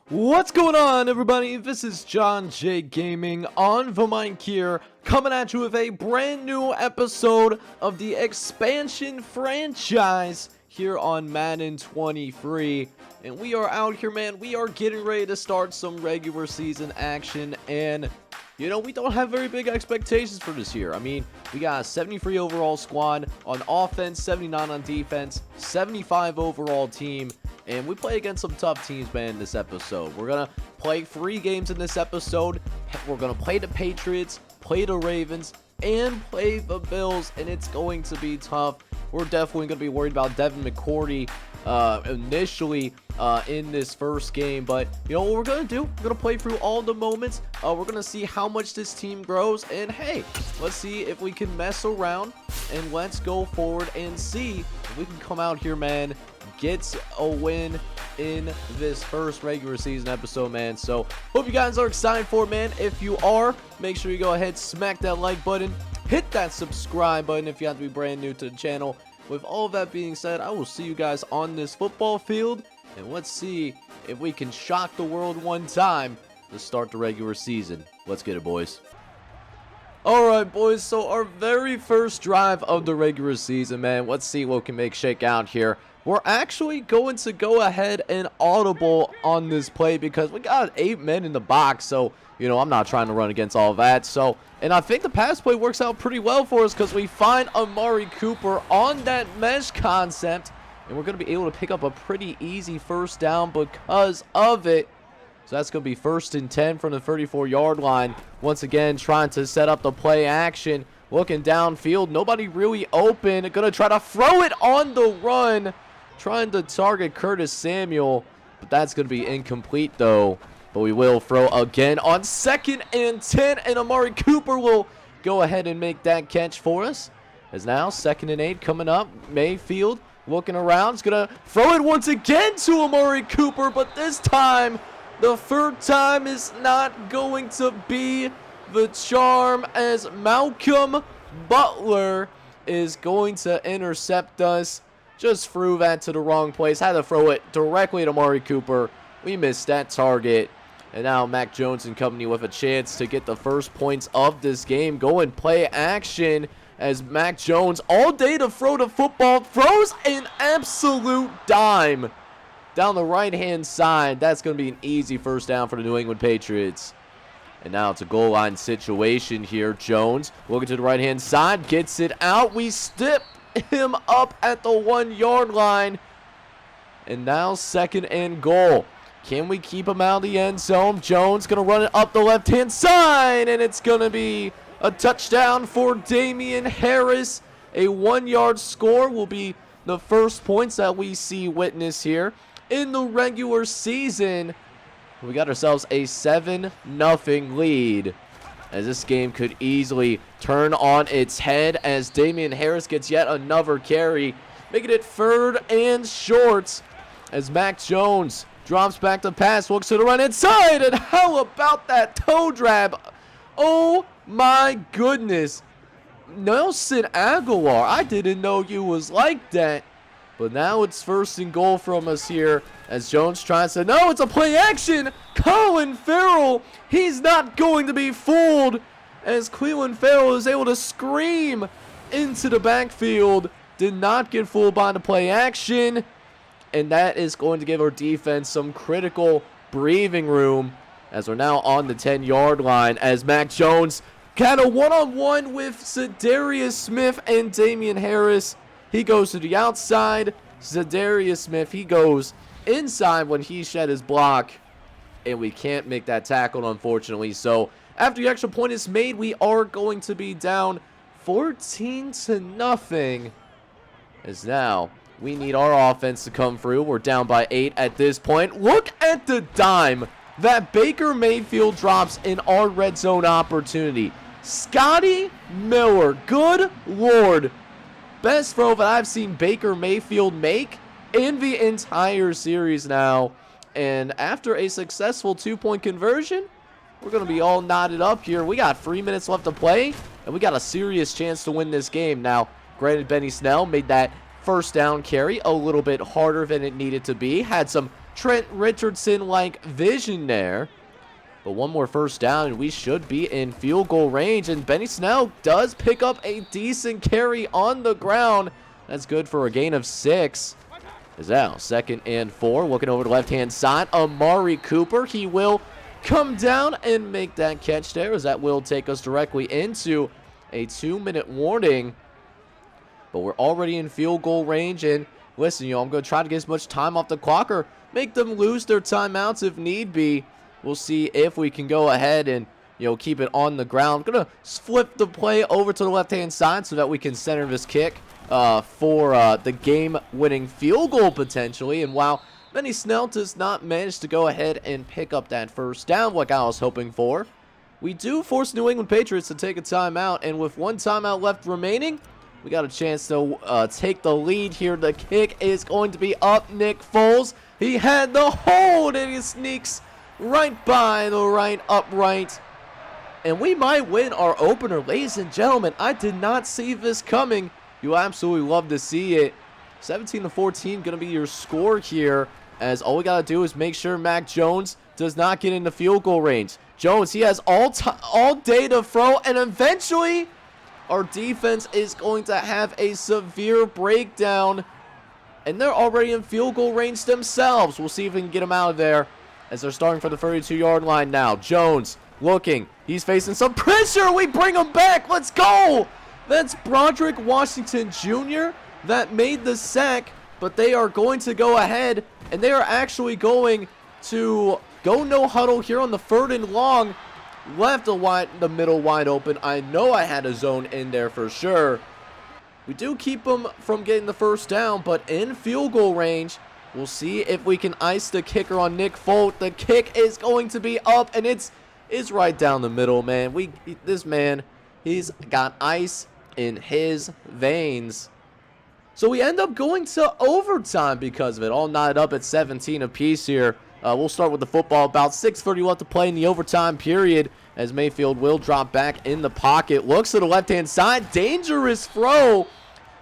What's going on, everybody? This is John J Gaming on the mic here, coming at you with a brand new episode of the expansion franchise here on Madden 23. And we are out here, man. We are getting ready to start some regular season action, and you know, we don't have very big expectations for this year. I mean, we got a 73 overall squad on offense, 79 on defense, 75 overall team. And we play against some tough teams, man, in this episode. We're going to play 3 games in this episode. We're going to play the Patriots, play the Ravens, and play the Bills. And it's going to be tough. We're definitely going to be worried about Devin McCourty initially in this first game. But, you know what we're going to do? We're going to play through all the moments. We're going to see how much this team grows. And, hey, let's see if we can mess around. And let's go forward and see if we can come out here, man, gets a win in this first regular season episode, man. So hope you guys are excited for it, man. If you are, make sure you go ahead, smack that like button, hit that subscribe button if you have to be brand new to the channel. With all of that being said, I will see you guys on this football field, and let's see if we can shock the world one time to start the regular season. Let's get it, boys. Alright, boys, so our very first drive of the regular season, man. Let's see what we can make shake out here. We're actually going to go ahead and audible on this play because we got 8 men in the box. So, you know, I'm not trying to run against all of that. So, and I think the pass play works out pretty well for us because we find Amari Cooper on that mesh concept. And we're going to be able to pick up a pretty easy first down because of it. So that's going to be 1st and 10 from the 34-yard line. Once again, trying to set up the play action. Looking downfield. Nobody really open. Going to try to throw it on the run. Trying to target Curtis Samuel, but that's going to be incomplete, though. But we will throw again on 2nd and 10, and Amari Cooper will go ahead and make that catch for us. As now, 2nd and 8 coming up. Mayfield looking around. He's going to throw it once again to Amari Cooper, but this time, the 3rd time is not going to be the charm, as Malcolm Butler is going to intercept us. Just threw that to the wrong place. Had to throw it directly at Amari Cooper. We missed that target. And now Mac Jones and company with a chance to get the first points of this game. Go and play action as Mac Jones all day to throw the football. Throws an absolute dime down the right-hand side. That's going to be an easy first down for the New England Patriots. And now it's a goal line situation here. Jones looking to the right-hand side. Gets it out. We stip him up at the 1-yard line. And now 2nd and goal. Can we keep him out of the end zone? Jones going to run it up the left-hand side. And it's going to be a touchdown for Damian Harris. A 1-yard score will be the first points that we see witness here in the regular season. We got ourselves a 7-0 lead, as this game could easily turn on its head as Damian Harris gets yet another carry, making it 3rd and short as Mac Jones drops back to pass, looks to the right inside, and how about that toe drag? Oh my goodness. Nelson Aguilar, I didn't know you was like that. But now it's 1st and goal from us here as Jones tries to, no, it's a play action. Colin Farrell, he's not going to be fooled as Cleveland Farrell is able to scream into the backfield. Did not get fooled by the play action. And that is going to give our defense some critical breathing room as we're now on the 10-yard line as Mac Jones got a one-on-one with Zadarius Smith and Damian Harris. He goes to the outside. Zadarius Smith, he goes inside when he shed his block. And we can't make that tackle, unfortunately. So, after the extra point is made, we are going to be down 14-0. As now, we need our offense to come through. We're down by 8 at this point. Look at the dime that Baker Mayfield drops in our red zone opportunity. Scotty Miller, good Lord. Best throw that I've seen Baker Mayfield make in the entire series now. And after a successful 2-point conversion, we're going to be all knotted up here. We got 3 minutes left to play, and we got a serious chance to win this game. Now, granted, Benny Snell made that first down carry a little bit harder than it needed to be. Had some Trent Richardson-like vision there. But one more first down, and we should be in field goal range. And Benny Snell does pick up a decent carry on the ground. That's good for a gain of 6. Is now 2nd and 4. Looking over the left-hand side, Amari Cooper. He will come down and make that catch there, as that will take us directly into a 2-minute warning. But we're already in field goal range. And listen, I'm going to try to get as much time off the clock or make them lose their timeouts if need be. We'll see if we can go ahead and, keep it on the ground. I'm going to flip the play over to the left-hand side so that we can center this kick for the game-winning field goal potentially. And while Benny Snell does not manage to go ahead and pick up that first down like I was hoping for, we do force New England Patriots to take a timeout. And with one timeout left remaining, we got a chance to take the lead here. The kick is going to be up. Nick Foles, he had the hold, and he sneaks right by the right upright. And we might win our opener, ladies and gentlemen. I did not see this coming. You absolutely love to see it. 17-14 going to be your score here, as all we got to do is make sure Mac Jones does not get into field goal range. Jones, he has all day to throw, and eventually our defense is going to have a severe breakdown, and they're already in field goal range themselves. We'll see if we can get them out of there, as they're starting for the 32-yard line now. Jones looking. He's facing some pressure. We bring him back. Let's go. That's Broderick Washington Jr. that made the sack, but they are going to go ahead, and they are actually going to go no huddle here on the 3rd and long. Left the middle wide open. I know I had a zone in there for sure. We do keep them from getting the first down, but in field goal range. We'll see if we can ice the kicker on Nick Foles. The kick is going to be up, and it's right down the middle, man. This man, he's got ice in his veins. So we end up going to overtime because of it. All knotted up at 17 apiece here. We'll start with the football. About 6:30 left to play in the overtime period, as Mayfield will drop back in the pocket. Looks to the left-hand side. Dangerous throw,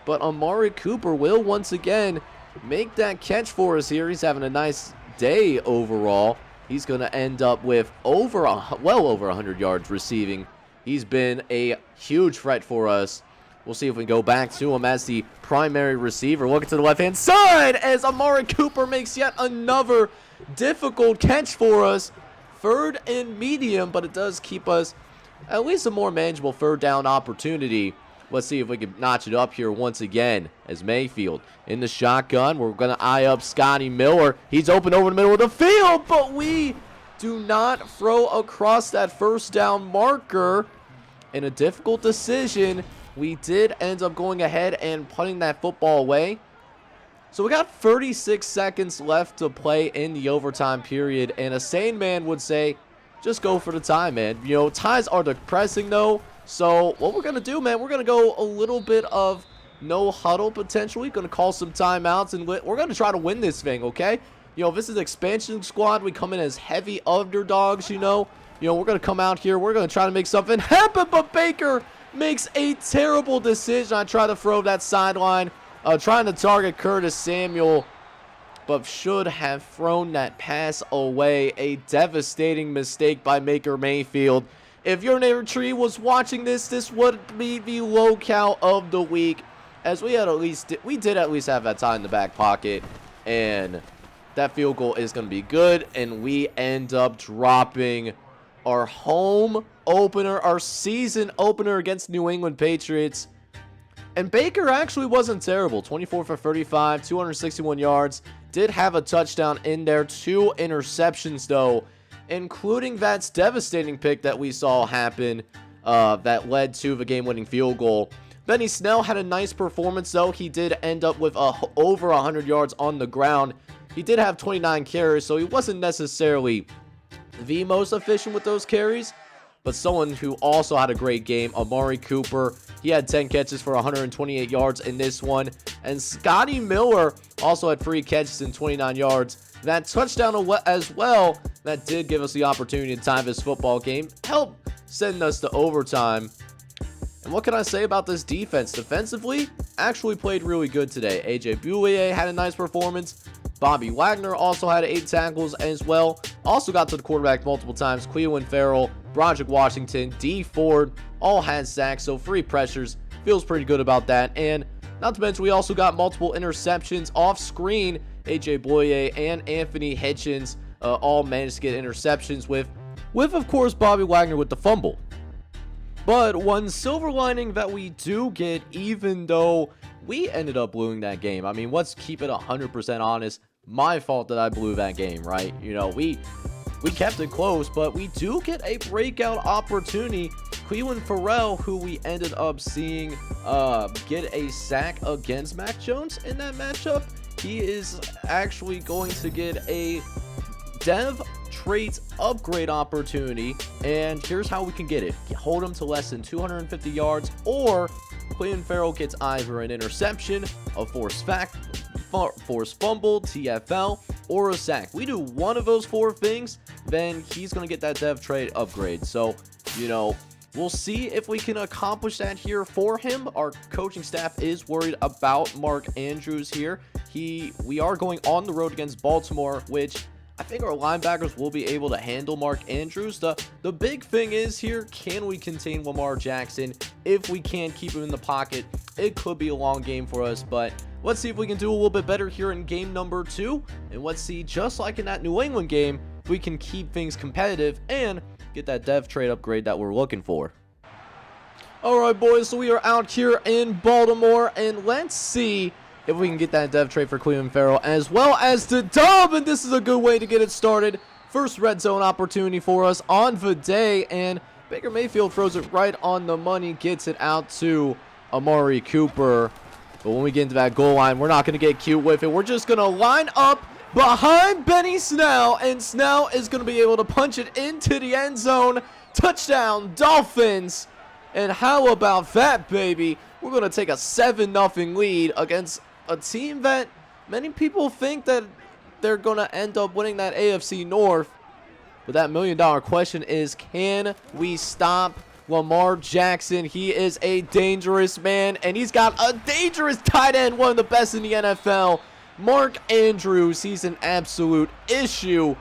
but Amari Cooper will once again make that catch for us here. He's having a nice day overall. He's going to end up with well over 100 yards receiving. He's been a huge threat for us. We'll see if we can go back to him as the primary receiver. Looking to the left-hand side as Amari Cooper makes yet another difficult catch for us. 3rd and medium, but it does keep us at least a more manageable 3rd down opportunity. Let's see if we can notch it up here once again, as Mayfield in the shotgun. We're going to eye up Scotty Miller. He's open over the middle of the field, but we do not throw across that first down marker. In a difficult decision, we did end up going ahead and putting that football away. So we got 36 seconds left to play in the overtime period, and a sane man would say, just go for the tie, man. Ties are depressing, though. So what we're going to do, man, we're going to go a little bit of no huddle potentially. Going to call some timeouts, and we're going to try to win this thing, okay? If this is expansion squad, we come in as heavy underdogs, we're going to come out here. We're going to try to make something happen, but Baker makes a terrible decision. I try to throw that sideline, trying to target Curtis Samuel, but should have thrown that pass away. A devastating mistake by Baker Mayfield. If your neighbor tree was watching this would be the low count of the week, as we did at least have that time in the back pocket, and that field goal is going to be good, and we end up dropping our home opener, our season opener against New England Patriots. And Baker actually wasn't terrible. 24 for 35, 261 yards. Did have a touchdown in there. 2 interceptions, though, including that devastating pick that we saw happen that led to the game-winning field goal. Benny Snell had a nice performance, though. He did end up with over 100 yards on the ground. He did have 29 carries, so he wasn't necessarily the most efficient with those carries, but someone who also had a great game. Amari Cooper, he had 10 catches for 128 yards in this one, and Scotty Miller also had 3 catches and 29 yards. That touchdown as well, that did give us the opportunity to tie this football game, help send us to overtime. And what can I say about this defense? Defensively, actually played really good today. AJ Bouye had a nice performance. Bobby Wagner also had 8 tackles as well. Also got to the quarterback multiple times. Cleveland Farrell, Broderick Washington, D Ford all had sacks, so 3 pressures. Feels pretty good about that. And not to mention, we also got multiple interceptions off screen. AJ Boye and Anthony Hitchens all managed to get interceptions with of course Bobby Wagner with the fumble. But one silver lining that we do get, even though we ended up blowing that game. I mean, let's keep it 100% honest. My fault that I blew that game, right? You know, we kept it close, but we do get a breakout opportunity. Cleveland Farrell, who we ended up seeing get a sack against Mac Jones in that matchup, he is actually going to get a dev traits upgrade opportunity, and here's how we can get it. Hold him to less than 250 yards, or Cleveland Farrell gets either an interception, a forced fumble, TFL, or a sack. We do one of those 4 things, then he's going to get that dev trait upgrade. So, you know, we'll see if we can accomplish that here for him. Our coaching staff is worried about Mark Andrews here. We are going on the road against Baltimore, which I think our linebackers will be able to handle Mark Andrews. The big thing is here, can we contain Lamar Jackson? If we can't keep him in the pocket, it could be a long game for us, but let's see if we can do a little bit better here in game number 2. And let's see, just like in that New England game, we can keep things competitive and get that dev trade upgrade that we're looking for. Alright boys, so we are out here in Baltimore, and let's see if we can get that dev trade for Cleveland Farrell as well as the dub, and this is a good way to get it started. First red zone opportunity for us on the day, and Baker Mayfield throws it right on the money, gets it out to Amari Cooper. But when we get into that goal line, we're not going to get cute with it. We're just going to line up behind Benny Snell, and Snell is going to be able to punch it into the end zone. Touchdown, Dolphins. And how about that, baby? We're going to take a 7-0 lead against a team that many people think that they're going to end up winning that AFC North. But that $1 million question is, can we stop Lamar Jackson? He is a dangerous man, and he's got a dangerous tight end, one of the best in the NFL. Mark Andrews, he's an absolute issue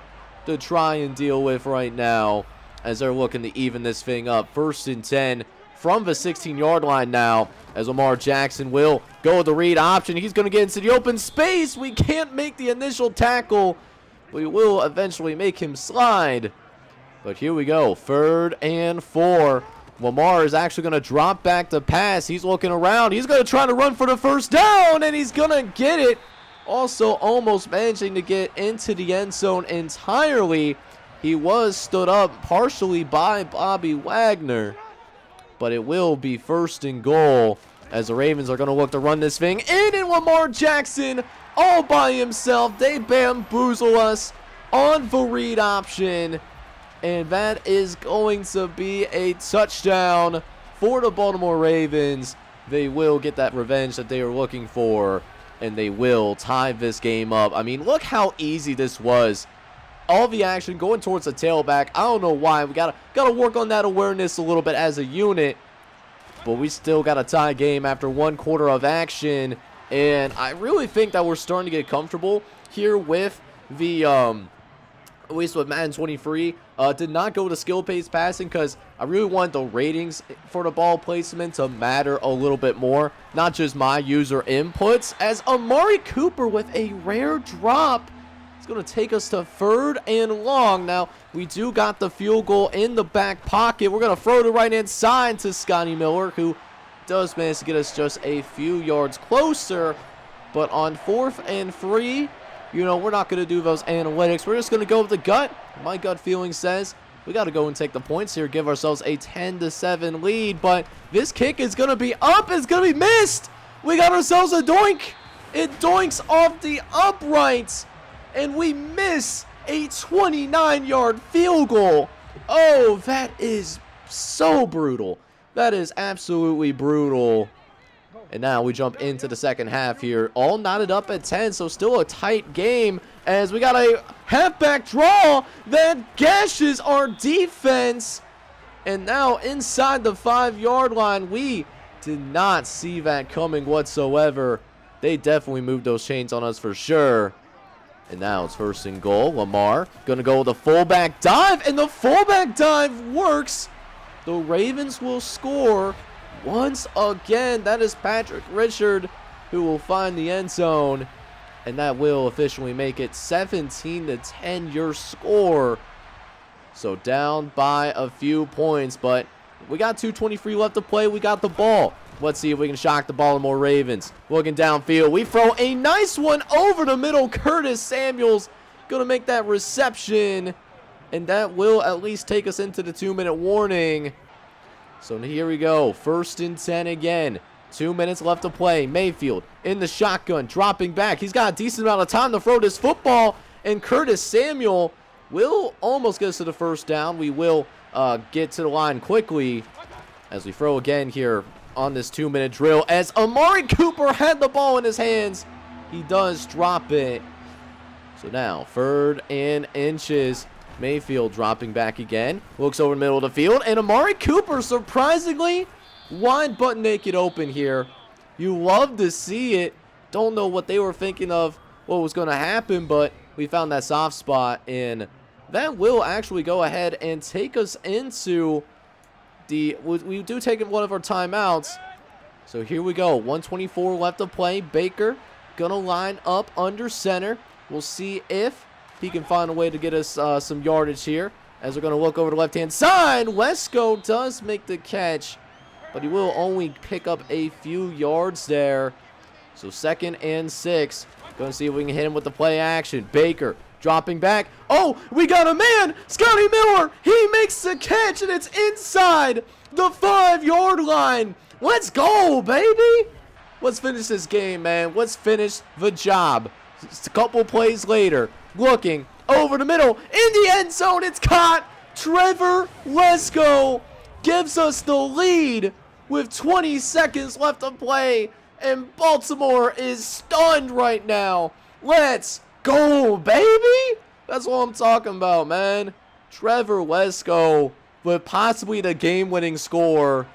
to try and deal with right now as they're looking to even this thing up. 1st and 10 from the 16-yard line now, as Lamar Jackson will go with the read option. He's going to get into the open space. We can't make the initial tackle. We will eventually make him slide. But here we go. 3rd and 4. Lamar is actually going to drop back to pass. He's looking around. He's going to try to run for the first down, and he's going to get it. Also almost managing to get into the end zone entirely. He was stood up partially by Bobby Wagner. But it will be 1st and goal as the Ravens are going to look to run this thing in, and Lamar Jackson all by himself. They bamboozle us on the read option, and that is going to be a touchdown for the Baltimore Ravens. They will get that revenge that they are looking for, and they will tie this game up. I mean, look how easy this was. All the action going towards the tailback. I don't know why. We gotta work on that awareness a little bit as a unit. But we still got a tie game after 1 quarter of action. And I really think that we're starting to get comfortable here with the, at least with Madden 23. Did not go to skill-based passing because I really want the ratings for the ball placement to matter a little bit more. Not just my user inputs. As Amari Cooper with a rare drop. Going to take us to 3rd and long. Now, we do got the field goal in the back pocket. We're going to throw it right inside to Scotty Miller, who does manage to get us just a few yards closer. But on 4th and 3, you know, we're not going to do those analytics. We're just going to go with the gut. My gut feeling says we got to go and take the points here, give ourselves a 10-7 lead. But this kick is going to be up. It's going to be missed. We got ourselves a doink. It doinks off the uprights. And we miss a 29-yard field goal. Oh, that is so brutal. That is absolutely brutal. And now we jump into the second half here. All knotted up at 10, so still a tight game. As we got a halfback draw that gashes our defense. And now inside the 5-yard line, we did not see that coming whatsoever. They definitely moved those chains on us for sure. And now it's 1st and goal. Lamar going to go with a fullback dive, and the fullback dive works. The Ravens will score once again. That is Patrick Richard who will find the end zone, and that will officially make it 17-10 your score. So down by a few points, but we got 2:23 left to play. We got the ball. Let's see if we can shock the Baltimore Ravens. Looking downfield, we throw a nice one over the middle. Curtis Samuel's going to make that reception, and that will at least take us into the 2-minute warning. So here we go, 1st and 10 again. 2 minutes left to play. Mayfield in the shotgun, dropping back. He's got a decent amount of time to throw this football, and Curtis Samuel will almost get us to the 1st down. We will get to the line quickly as we throw again here on this 2-minute drill, as Amari Cooper had the ball in his hands. He does drop it. So now 3rd and inches. Mayfield dropping back again, looks over the middle of the field, and Amari Cooper surprisingly wide butt naked open here. You love to see it. Don't know what they were thinking of, what was going to happen, but we found that soft spot, and that will actually go ahead and take us into we do take one of our timeouts. So here we go, 1:24 left to play. Baker gonna line up under center. We'll see if he can find a way to get us some yardage here, as we're gonna look over the left hand side. Wesco does make the catch, but he will only pick up a few yards there. So 2nd and 6. Gonna see if we can hit him with the play action. Baker dropping back. Oh, we got a man! Scotty Miller! He makes the catch, and it's inside the 5-yard line. Let's go, baby! Let's finish this game, man. Let's finish the job. Just a couple plays later, looking over the middle, in the end zone, it's caught. Trevor Lesko gives us the lead with 20 seconds left to play, and Baltimore is stunned right now. Let's go, baby! That's what I'm talking about, man. Trevor Lesko with possibly the game-winning score.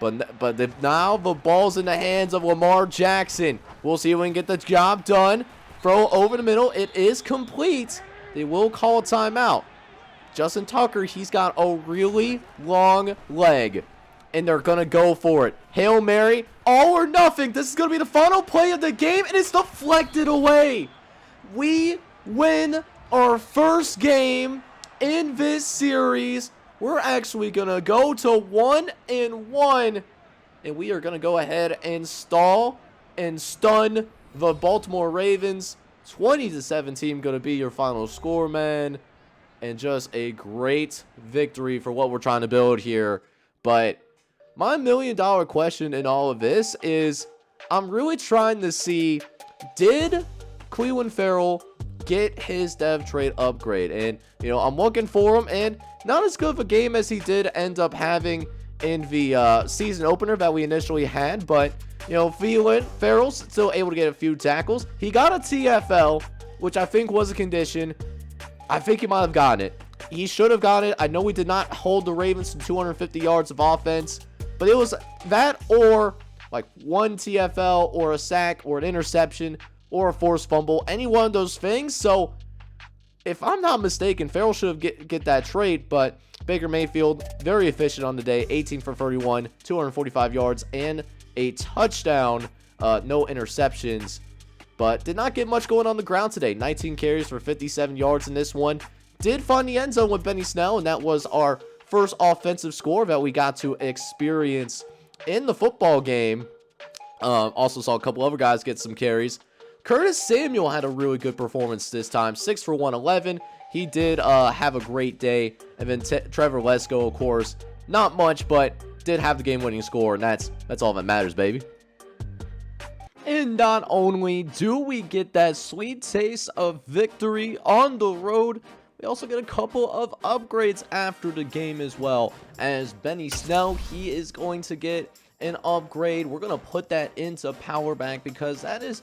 But now the ball's in the hands of Lamar Jackson. We'll see if we can get the job done. Throw over the middle. It is complete. They will call a timeout. Justin Tucker, he's got a really long leg, and they're going to go for it. Hail Mary, all or nothing. This is going to be the final play of the game, and it's deflected away. We win our 1st game in this series. We're actually going to go to 1-1, and we are going to go ahead and stall and stun the Baltimore Ravens. 20-17 going to be your final score, man. And just a great victory for what we're trying to build here. But my $1 million question in all of this is, I'm really trying to see, did Cleveland Farrell get his dev trade upgrade? And, you know, I'm looking for him, and not as good of a game as he did end up having in the season opener that we initially had, but, you know, Farrell's still able to get a few tackles. He got a TFL, which I think was a condition. I think he might have gotten it. He should have gotten it. I know we did not hold the Ravens to 250 yards of offense, but it was that or like 1 TFL or a sack or an interception or a forced fumble, any one of those things. So if I'm not mistaken, Farrell should have get that trade, but Baker Mayfield, very efficient on the day, 18 for 31, 245 yards, and a touchdown, no interceptions, but did not get much going on the ground today. 19 carries for 57 yards in this one. Did find the end zone with Benny Snell, and that was our first offensive score that we got to experience in the football game. Also saw a couple other guys get some carries. Curtis Samuel had a really good performance this time, 6 for 111. He did have a great day. And then Trevor Lesko, of course, not much, but did have the game-winning score, and that's all that matters, baby. And not only do we get that sweet taste of victory on the road, we also get a couple of upgrades after the game as well. As Benny Snell, he is going to get an upgrade. We're going to put that into power back because that is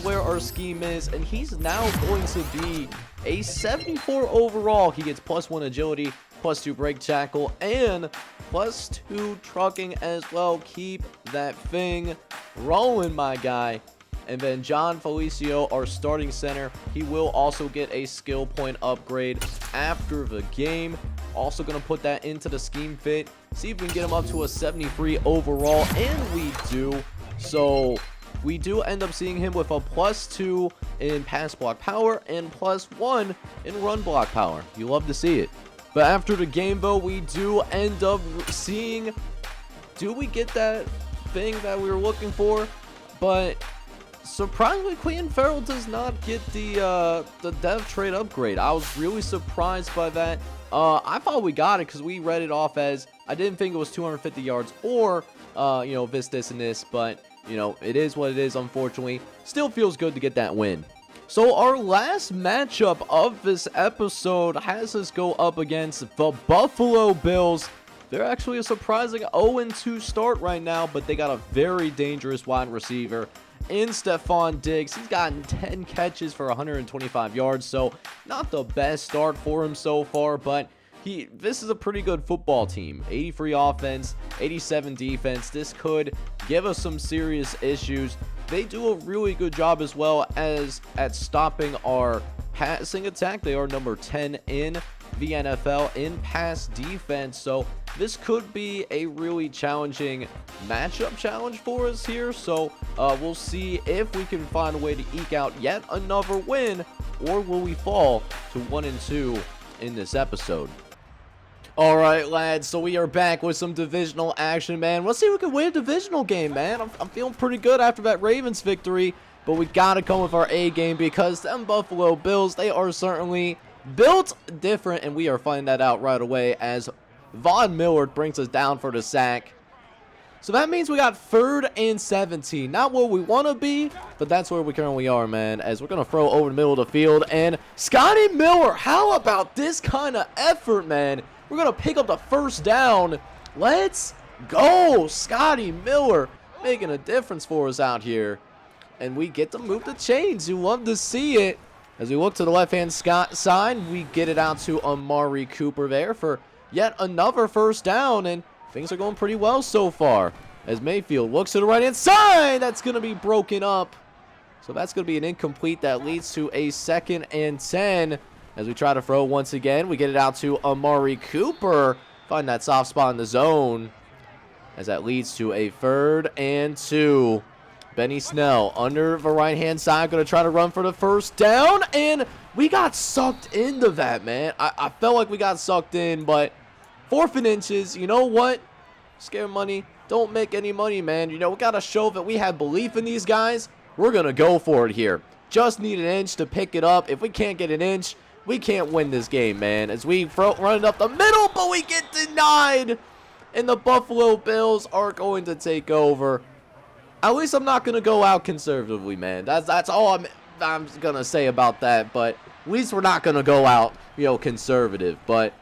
where our scheme is, and he's now going to be a 74 overall. He gets +1 agility, +2 break tackle, and +2 trucking as well. Keep that thing rolling, my guy. And then John Felicio, our starting center, he will also get a skill point upgrade after the game. Also going to put that into the scheme fit. See if we can get him up to a 73 overall. And we do. So we do end up seeing him with a +2 in pass block power and +1 in run block power. You love to see it. But after the game, though, we do end up seeing, do we get that thing that we were looking for? But surprisingly, Queen Farrell does not get the dev trade upgrade. I was really surprised by that. I thought we got it because we read it off as, I didn't think it was 250 yards or, you know, this, and this. But, you know, it is what it is, unfortunately. Still feels good to get that win. So our last matchup of this episode has us go up against the Buffalo Bills. They're actually a surprising 0-2 start right now, but they got a very dangerous wide receiver in Stephon Diggs. He's gotten 10 catches for 125 yards, so not the best start for him so far, but this is a pretty good football team. 83 offense, 87 defense. This could give us some serious issues. They do a really good job as well as at stopping our passing attack. They are number 10 in the NFL in pass defense, so this could be a really challenging matchup challenge for us here. So we'll see if we can find a way to eke out yet another win, or will we fall to 1-2 in this episode. All right, lads, so we are back with some divisional action, man. Let's see if we can win a divisional game, man. I'm feeling pretty good after that Ravens victory, but we got to come with our A game because them Buffalo Bills, they are certainly built different, and we are finding that out right away as Von Miller brings us down for the sack. So that means we got 3rd and 17. Not where we want to be, but that's where we currently are, man, as we're going to throw over the middle of the field. And Scotty Miller, how about this kind of effort, man? We're going to pick up the first down. Let's go. Scotty Miller making a difference for us out here. And we get to move the chains. You love to see it. As we look to the left-hand side, we get it out to Amari Cooper there for yet another first down. And things are going pretty well so far. As Mayfield looks to the right-hand side, that's going to be broken up. So that's going to be an incomplete that leads to a 2nd and 10. As we try to throw once again, we get it out to Amari Cooper. Find that soft spot in the zone. As that leads to a 3rd and 2. Benny Snell under the right-hand side. Going to try to run for the first down. And we got sucked into that, man. I felt like we got sucked in, but 4th and inches. You know what? Scare money. Don't make any money, man. You know, we got to show that we have belief in these guys. We're going to go for it here. Just need an inch to pick it up. If we can't get an inch, we can't win this game, man. As we run it up the middle, but we get denied. And the Buffalo Bills are going to take over. At least I'm not going to go out conservatively, man. That's all I'm going to say about that. But at least we're not going to go out, you know, conservative. But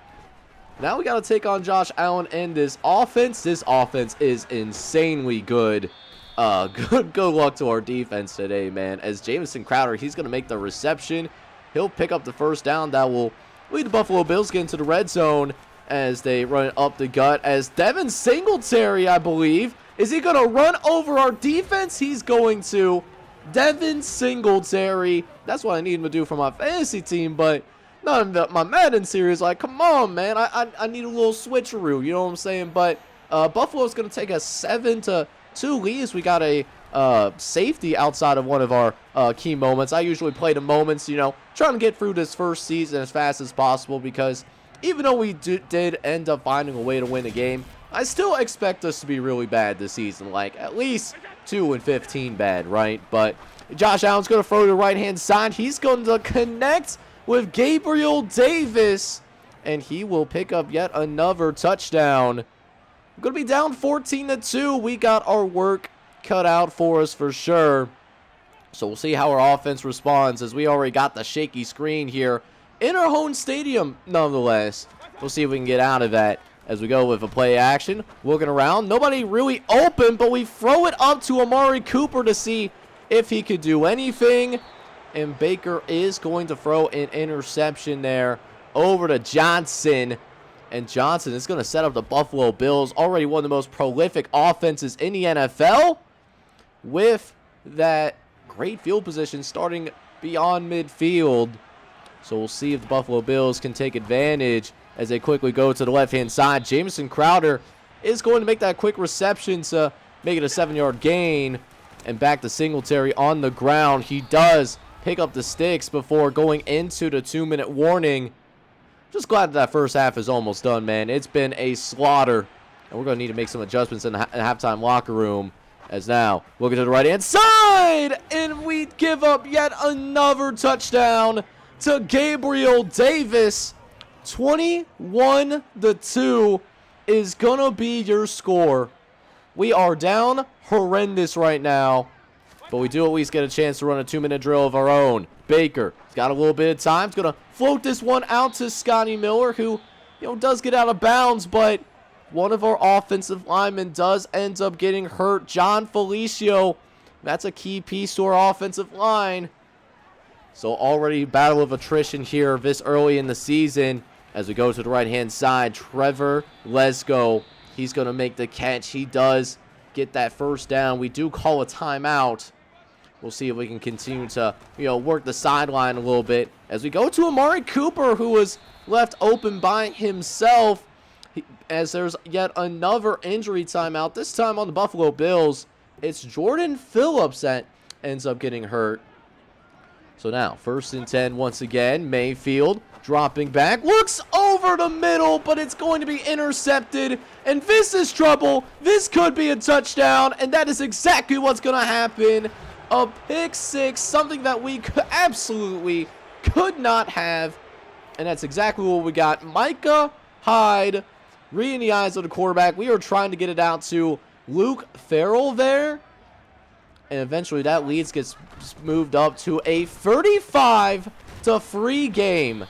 now we got to take on Josh Allen and this offense. This offense is insanely good. Good luck to our defense today, man. As Jamison Crowder, he's going to make the reception. He'll pick up the first down. That will lead the Buffalo Bills get into the red zone as they run up the gut. As Devin Singletary, I believe, is he going to run over our defense? He's going to. Devin Singletary. That's what I need him to do for my fantasy team, but not in my Madden series. Like, come on, man. I need a little switcheroo. You know what I'm saying? But Buffalo's going to take a 7-2 lead as we got a safety outside of one of our key moments. I usually play the moments, you know, trying to get through this first season as fast as possible because even though we did end up finding a way to win the game, I still expect us to be really bad this season, like at least 2-15 bad, right? But Josh Allen's going to throw to the right-hand side. He's going to connect with Gabriel Davis, and he will pick up yet another touchdown. We're going to be down 14-2. We got our work cut out for us for sure. So we'll see how our offense responds as we already got the shaky screen here in our home stadium nonetheless. We'll see if we can get out of that as we go with a play action. Looking around, nobody really open, but we throw it up to Amari Cooper to see if he could do anything. And Baker is going to throw an interception there over to Johnson. And Johnson is going to set up the Buffalo Bills, already one of the most prolific offenses in the NFL, with that great field position starting beyond midfield. So we'll see if the Buffalo Bills can take advantage as they quickly go to the left-hand side. Jamison Crowder is going to make that quick reception to make it a 7-yard gain. And back to Singletary on the ground. He does pick up the sticks before going into the 2-minute warning. Just glad that first half is almost done, man. It's been a slaughter. And we're going to need to make some adjustments in the halftime locker room. As now, looking to the right-hand side. And we give up yet another touchdown to Gabriel Davis. 21-2 is going to be your score. We are down horrendous right now, but we do at least get a chance to run a 2-minute drill of our own. Baker, he's got a little bit of time. He's going to float this one out to Scotty Miller, who, does get out of bounds, but one of our offensive linemen does end up getting hurt. John Felicio, that's a key piece to our offensive line. So already battle of attrition here this early in the season. As we go to the right-hand side, Trevor Lesko, he's going to make the catch. He does get that first down. We do call a timeout. We'll see if we can continue to, work the sideline a little bit. As we go to Amari Cooper, who was left open by himself, as there's yet another injury timeout. This time on the Buffalo Bills, it's Jordan Phillips that ends up getting hurt. So now, 1st and 10 once again. Mayfield dropping back. Looks over the middle, but it's going to be intercepted. And this is trouble. This could be a touchdown, and that is exactly what's going to happen. A pick six, something that we absolutely could not have. And that's exactly what we got. Micah Hyde, reading the eyes of the quarterback. We are trying to get it out to Luke Farrell there. And eventually that lead gets moved up to a 35-3 game.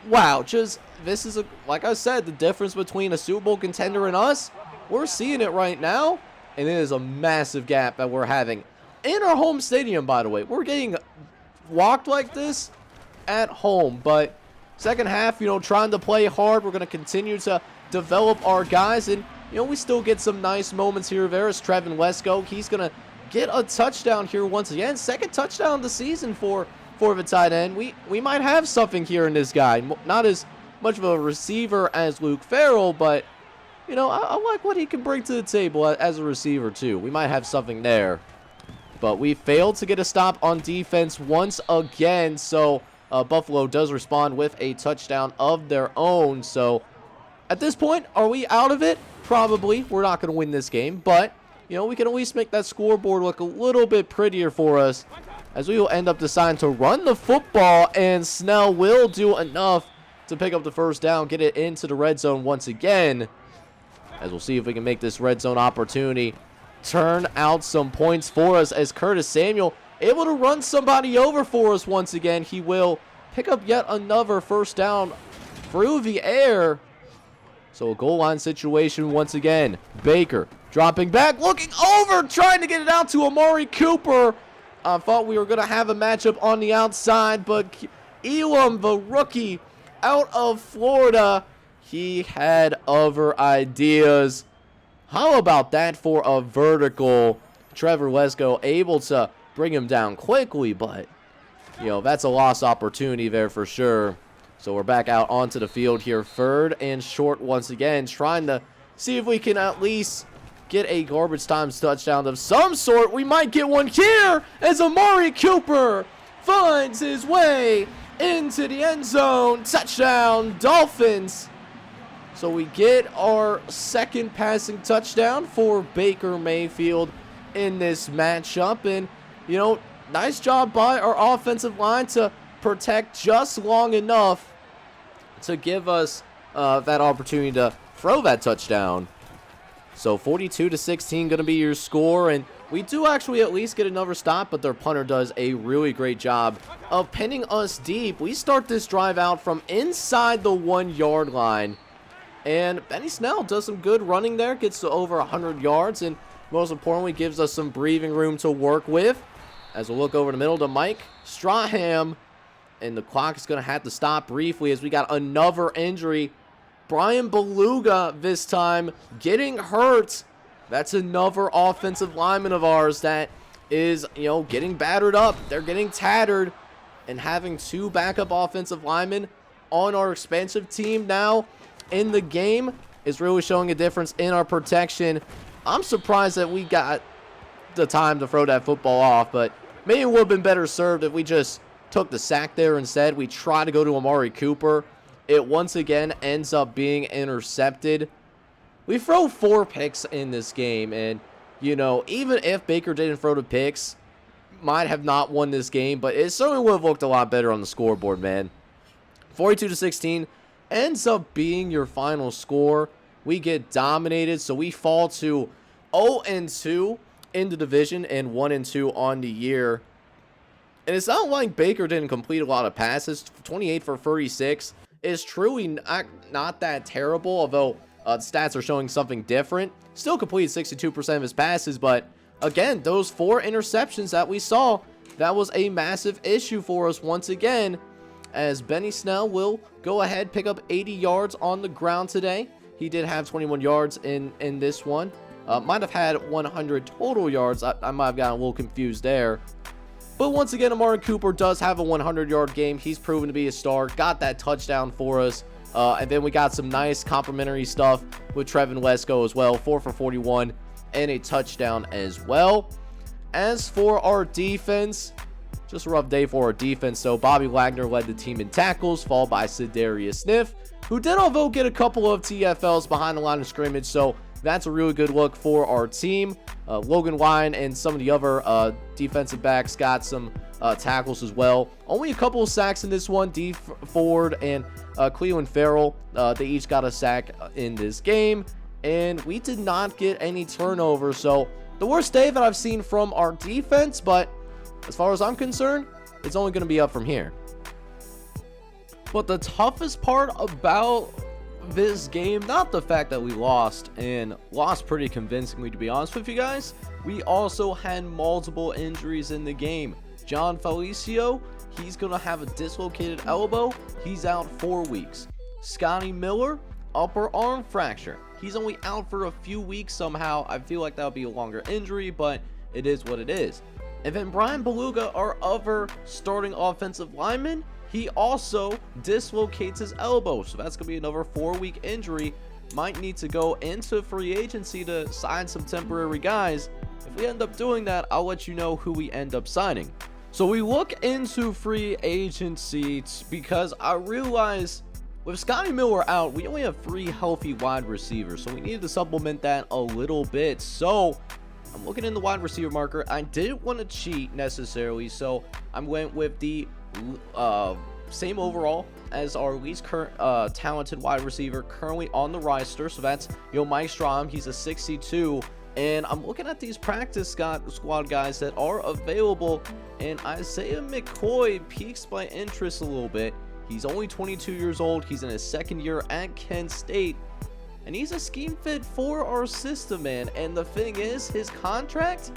Wow, this is, like I said, the difference between a Super Bowl contender and us. We're seeing it right now, and it is a massive gap that we're having in our home stadium, by the way. We're getting walked like this at home, but second half, trying to play hard. We're going to continue to develop our guys, and, we still get some nice moments here. There's Trevin Lesko. He's going to get a touchdown here once again. Second touchdown of the season for the tight end. We might have something here in this guy. Not as much of a receiver as Luke Farrell, but, I like what he can bring to the table as a receiver too. We might have something there. But we failed to get a stop on defense once again, so Buffalo does respond with a touchdown of their own. So at this point, are we out of it? Probably. We're not going to win this game, but we can at least make that scoreboard look a little bit prettier for us, as we will end up deciding to run the football, and Snell will do enough to pick up the first down, get it into the red zone once again, as we'll see if we can make this red zone opportunity turn out some points for us, as Curtis Samuel able to run somebody over for us once again. He will pick up yet another first down through the air. So a goal line situation once again. Baker dropping back, looking over, trying to get it out to Amari Cooper. I thought we were going to have a matchup on the outside, but Elam, the rookie out of Florida, he had other ideas. How about that for a vertical? Trevor Lesko able to bring him down quickly, but, that's a lost opportunity there for sure. So we're back out onto the field here, 3rd and short once again, trying to see if we can at least get a garbage time touchdown of some sort. We might get one here as Amari Cooper finds his way into the end zone. Touchdown, Dolphins. So we get our second passing touchdown for Baker Mayfield in this matchup. And, nice job by our offensive line to protect just long enough to give us that opportunity to throw that touchdown. So 42-16 going to be your score, and we do actually at least get another stop, but their punter does a really great job of pinning us deep. We start this drive out from inside the 1-yard line, and Benny Snell does some good running there, gets to over 100 yards, and most importantly gives us some breathing room to work with. As we'll look over the middle to Mike Strahan, and the clock is going to have to stop briefly as we got another injury. Brian Beluga this time getting hurt. That's another offensive lineman of ours that is, getting battered up. They're getting tattered. And having 2 backup offensive linemen on our expansive team now in the game is really showing a difference in our protection. I'm surprised that we got the time to throw that football off, but maybe it would have been better served if we just took the sack there instead. We tried to go to Amari Cooper. It once again ends up being intercepted. We throw 4 picks in this game, and, even if Baker didn't throw the picks, might have not won this game, but it certainly would have looked a lot better on the scoreboard, man. 42-16 ends up being your final score. We get dominated, so we fall to 0-2 in the division and 1-2 on the year. And it's not like Baker didn't complete a lot of passes. 28 for 36 is truly not that terrible, although the stats are showing something different. Still completed 62% of his passes, but again, those 4 interceptions that we saw, that was a massive issue for us once again, as Benny Snell will go ahead, pick up 80 yards on the ground today. He did have 21 yards in this one. Might have had 100 total yards. I might have gotten a little confused there. But once again, Amari Cooper does have a 100-yard game. He's proven to be a star. Got that touchdown for us. And then we got some nice complimentary stuff with Trevin Lesko as well. 4 for 41 and a touchdown as well. As for our defense, just a rough day for our defense. So Bobby Wagner led the team in tackles, followed by Sidarius Sniff, who did although get a couple of TFLs behind the line of scrimmage. So that's a really good look for our team. Logan Wine and some of the other defensive backs got some tackles as well. Only a couple of sacks in this one. D. Ford and Cleveland Farrell, they each got a sack in this game. And we did not get any turnovers. So the worst day that I've seen from our defense, but as far as I'm concerned, it's only going to be up from here. But the toughest part about this game, not the fact that we lost, and lost pretty convincingly to be honest with you guys, we also had multiple injuries in the game. John Felicio, he's going to have a dislocated elbow. He's out 4 weeks. Scotty Miller, upper arm fracture. He's only out for a few weeks somehow. I feel like that would be a longer injury, but it is what it is. And then Brian Beluga, our other starting offensive lineman, he also dislocates his elbow. So that's going to be another 4-week injury. Might need to go into free agency to sign some temporary guys. If we end up doing that, I'll let you know who we end up signing. So we look into free agency because I realize with Scotty Miller out, we only have 3 healthy wide receivers. So we needed to supplement that a little bit. So I'm looking in the wide receiver market. I didn't want to cheat necessarily, so I went with the same overall as our least current talented wide receiver currently on the roster. So that's Mike Strom. He's a 62, and I'm looking at these practice squad guys that are available, and Isaiah McCoy piques my interest a little bit. He's only 22 years old. He's in his 2nd year at Kent State. And he's a scheme fit for our system, man. And the thing is, his contract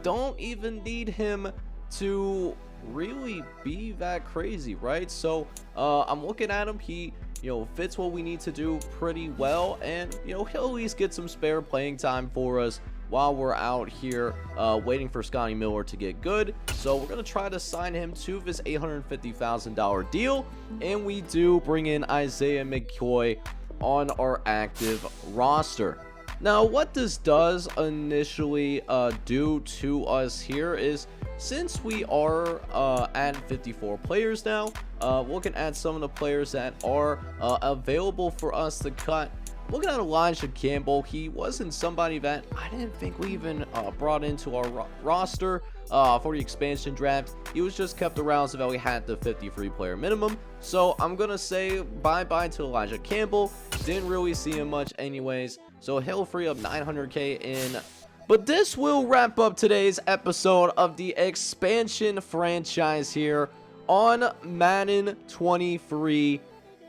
don't even need him to really be that crazy, right? So I'm looking at him. He fits what we need to do pretty well, and he'll at least get some spare playing time for us while we're out here waiting for Scotty Miller to get good. So we're gonna try to sign him to this $850,000 deal, and we do bring in Isaiah McCoy on our active roster. Now, what this does initially do to us here is, since we are at 54 players now, looking at some of the players that are available for us to cut. Looking at Elijah Campbell, he wasn't somebody that I didn't think we even brought into our roster for the expansion draft. He was just kept around so that we had the 53 player minimum. So I'm gonna say bye-bye to Elijah Campbell. Didn't really see him much anyways, so he'll free up 900k in. But this will wrap up today's episode of the expansion franchise here on Madden 23.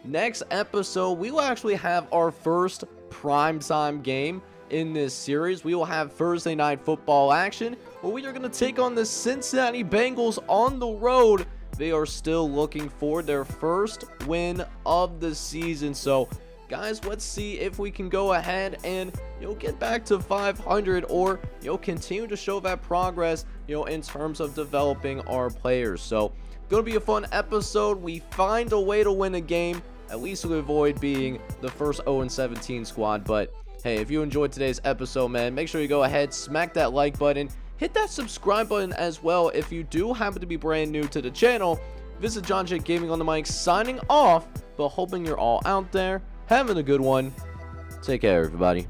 Next episode, we will actually have our first primetime game in this series. We will have Thursday night football action where we are going to take on the Cincinnati Bengals on the road. They are still looking for their first win of the season, so guys, let's see if we can go ahead and get back to 500, or continue to show that progress in terms of developing our players. So gonna be a fun episode. We find a way to win a game. At least we avoid being the first 0-17 squad. But hey, if you enjoyed today's episode, man, make sure you go ahead, smack that like button, hit that subscribe button as well. If you do happen to be brand new to the channel, this is John J Gaming on the mic, signing off, but hoping you're all out there having a good one. Take care, everybody.